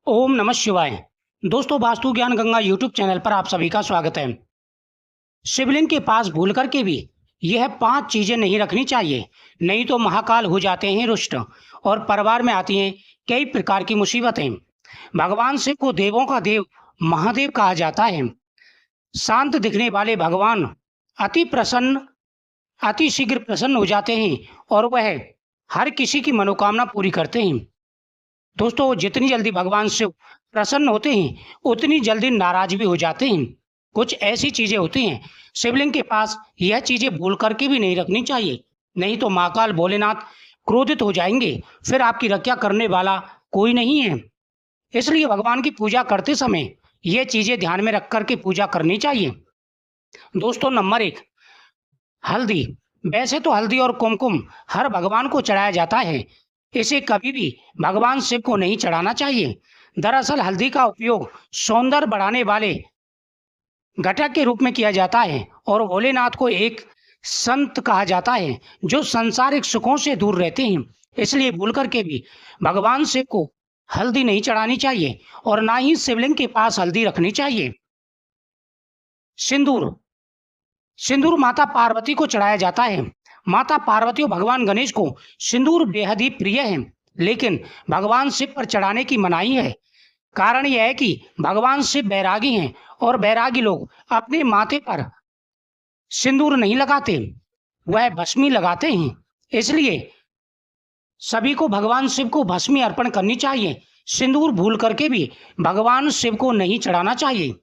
ओम नमः शिवाय। दोस्तों, वास्तु ज्ञान गंगा यूट्यूब चैनल पर आप सभी का स्वागत है। शिवलिंग के पास भूल करके भी यह 5 चीजें नहीं रखनी चाहिए, नहीं तो महाकाल हो जाते हैं रुष्ट और परिवार में आती हैं कई प्रकार की मुसीबतें। भगवान शिव को देवों का देव महादेव कहा जाता है। शांत दिखने वाले भगवान अति प्रसन्न अति शीघ्र प्रसन्न हो जाते हैं और वह हर किसी की मनोकामना पूरी करते हैं। दोस्तों, जितनी जल्दी भगवान शिव प्रसन्न होते हैं उतनी जल्दी नाराज भी हो जाते हैं। कुछ ऐसी चीजें होती हैं शिवलिंग के पास, यह चीजें भूल करके भी नहीं रखनी चाहिए, नहीं तो महाकाल भोलेनाथ क्रोधित हो जाएंगे, फिर आपकी रक्षा करने वाला कोई नहीं है। इसलिए भगवान की पूजा करते समय यह चीजें ध्यान में रख करके पूजा करनी चाहिए। दोस्तों, नंबर 1, हल्दी। वैसे तो हल्दी और कुमकुम हर भगवान को चढ़ाया जाता है, इसे कभी भी भगवान शिव को नहीं चढ़ाना चाहिए। दरअसल हल्दी का उपयोग सौंदर्य बढ़ाने वाले घटक के रूप में किया जाता है और भोलेनाथ को एक संत कहा जाता है जो सांसारिक सुखों से दूर रहते हैं। इसलिए भूल करके भी भगवान शिव को हल्दी नहीं चढ़ानी चाहिए और ना ही शिवलिंग के पास हल्दी रखनी चाहिए। सिंदूर। सिंदूर माता पार्वती को चढ़ाया जाता है। माता पार्वती और भगवान गणेश को सिंदूर बेहद ही प्रिय है, लेकिन भगवान शिव पर चढ़ाने की मनाही है। कारण यह है कि भगवान शिव बैरागी हैं और बैरागी लोग अपने माथे पर सिंदूर नहीं लगाते, वह भस्मी लगाते हैं। इसलिए सभी को भगवान शिव को भस्मी अर्पण करनी चाहिए। सिंदूर भूल करके भी भगवान शिव को नहीं चढ़ाना चाहिए।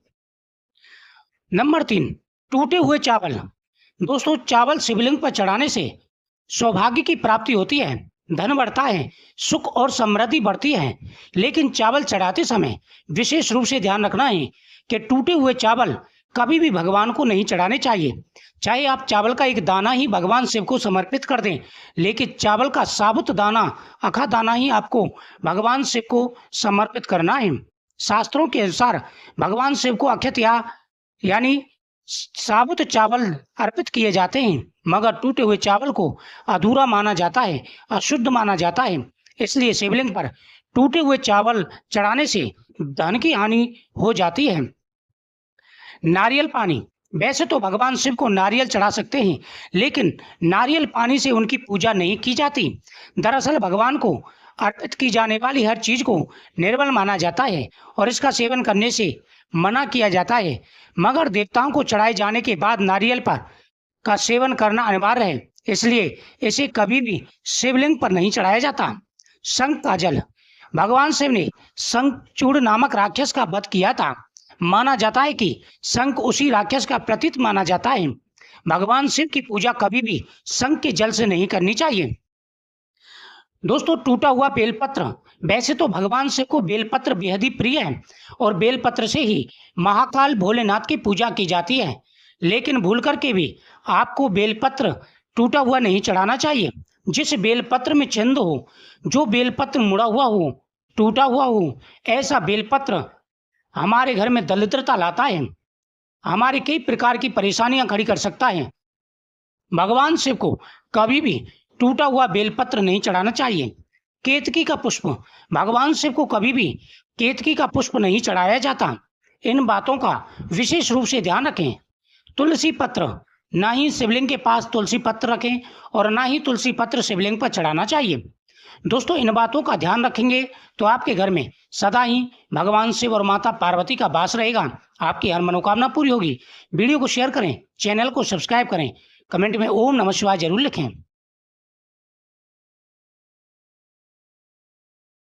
नंबर 3, टूटे हुए चावल। दोस्तों, चावल शिवलिंग पर चढ़ाने से सौभाग्य की प्राप्ति होती है, धन बढ़ता है, सुख और समृद्धि बढ़ती है। लेकिन चावल चढ़ाते समय विशेष रूप से ध्यान रखना है कि टूटे हुए चावल कभी भी भगवान को नहीं चढ़ाने चाहिए। चाहे आप चावल का एक दाना ही भगवान शिव को समर्पित कर दें, लेकिन चावल का साबुत दाना, अखा दाना ही आपको भगवान शिव को समर्पित करना है। शास्त्रों के अनुसार भगवान शिव को अक्षत यानी साबुत चावल अर्पित किए जाते हैं, मगर टूटे हुए चावल को अधूरा माना जाता है, अशुद्ध माना जाता है। इसलिए शिवलिंग पर टूटे हुए चावल चढ़ाने से धन की हानि हो जाती है। नारियल पानी। वैसे तो भगवान शिव को नारियल चढ़ा सकते हैं, लेकिन नारियल पानी से उनकी पूजा नहीं की जाती। दरअसल भगवान को अर्पित की जाने वाली हर चीज को निर्मल माना जाता है और इसका सेवन करने से मना किया जाता है, मगर देवताओं को चढ़ाए जाने के बाद नारियल पर का सेवन करना अनिवार्य है, इसलिए इसे कभी भी शिवलिंग पर नहीं चढ़ाया जाता। शंख का जल। भगवान शिव ने शंखचूड़ नामक राक्षस का वध किया था। माना जाता है कि शंख उसी राक्षस का प्रतीक माना जाता है। भगवान शिव की पूजा कभी भी शंख के जल से नहीं करनी चाहिए। दोस्तों, टूटा हुआ बेलपत्र। वैसे तो भगवान शिव को बेलपत्र बेहद ही प्रिय है और बेलपत्र से ही महाकाल भोलेनाथ की पूजा की जाती है, लेकिन भूल करके भी आपको बेलपत्र टूटा हुआ नहीं चढ़ाना चाहिए। जिस बेलपत्र में छिंद हो, जो बेलपत्र मुड़ा हुआ हो, टूटा हुआ हो, ऐसा बेलपत्र हमारे घर में दरिद्रता लाता है, हमारी कई प्रकार की परेशानियां खड़ी कर सकता है। भगवान शिव को कभी भी टूटा हुआ बेलपत्र नहीं चढ़ाना चाहिए। केतकी का पुष्प। भगवान शिव को कभी भी केतकी का पुष्प नहीं चढ़ाया जाता। इन बातों का विशेष रूप से ध्यान रखें। तुलसी पत्र। ना ही शिवलिंग के पास तुलसी पत्र रखें और ना ही तुलसी पत्र शिवलिंग पर चढ़ाना चाहिए। दोस्तों, इन बातों का ध्यान रखेंगे तो आपके घर में सदा ही भगवान शिव और माता पार्वती का वास रहेगा, आपकी हर मनोकामना पूरी होगी। वीडियो को शेयर करें, चैनल को सब्सक्राइब करें, कमेंट में ओम नमः शिवाय जरूर लिखें।